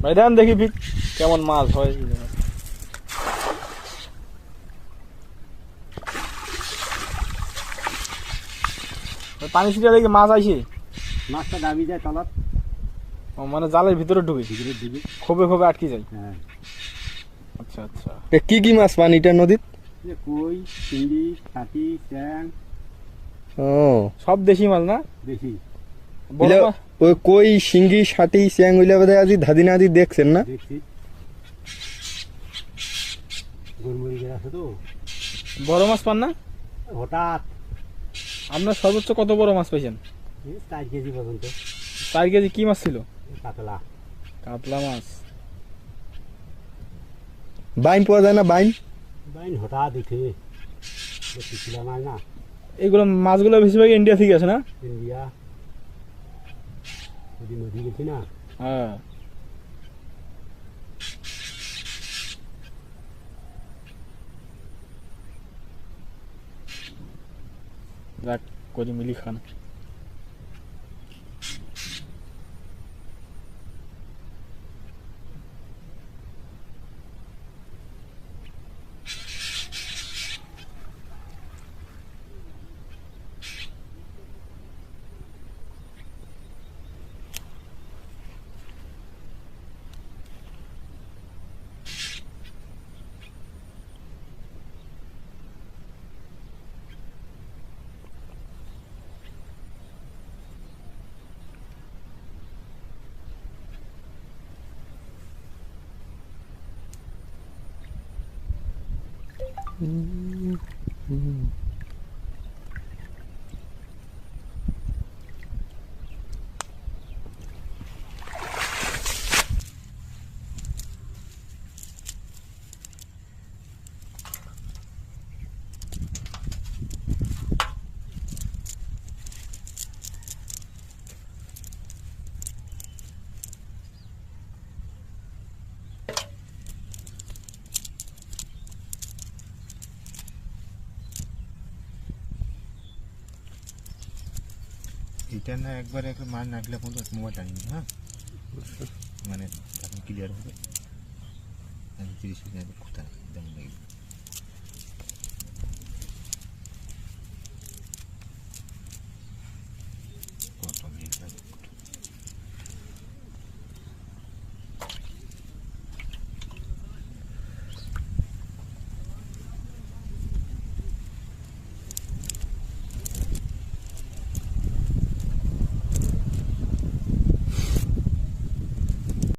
ভাই দেন দেখি ফিট কেমন মাছ হয়। পানি ছিটা দেখি মাছ আইছে, মাছটা দাবি যায় তলত, মানে জালের ভিতরে ঢুকে ভিতরের দিকে। খোপে খোপে আটকে যায়। হ্যাঁ, আচ্ছা আচ্ছা। কি কি মাছ পান এটা নদীত? কই, চিংড়ি, ছাতি, ট্যাং, ও সব দেশি মাছ না? বেশি বড় মাছ ওই কই শিঙ্গি ষাটি চ্যাং ওইলা বোধ হয় আজ ধাদি নাদি দেখছেন না? দেখছি। গরমুড়ি আছে তো, বড় মাছ পান না? হঠাৎ আপনার সর্বোচ্চ কত বড় মাছ পাইছেন? 4 কেজি পর্যন্ত। 4 কেজি কি মাছ ছিল? কাতলা। কাতলা মাছ। বাইন পাওয়া যায় না বাইন? বাইন হঠাৎ উঠে, পিছিলা মাছ না, এইগুলো মাছগুলো বেশিরভাগ ইন্ডিয়া থেকে আছে না? ইন্ডিয়া। যদি নদী গেছি না, হ্যাঁ। যাক করি মিলি খান। এটা না একবার একটা মার নাগলে পর্যন্ত মোবাইল টানিনি, হ্যাঁ মানে এখন ক্লিয়ার হবে। 30 মিনিট কোথায় যেমন লাগবে।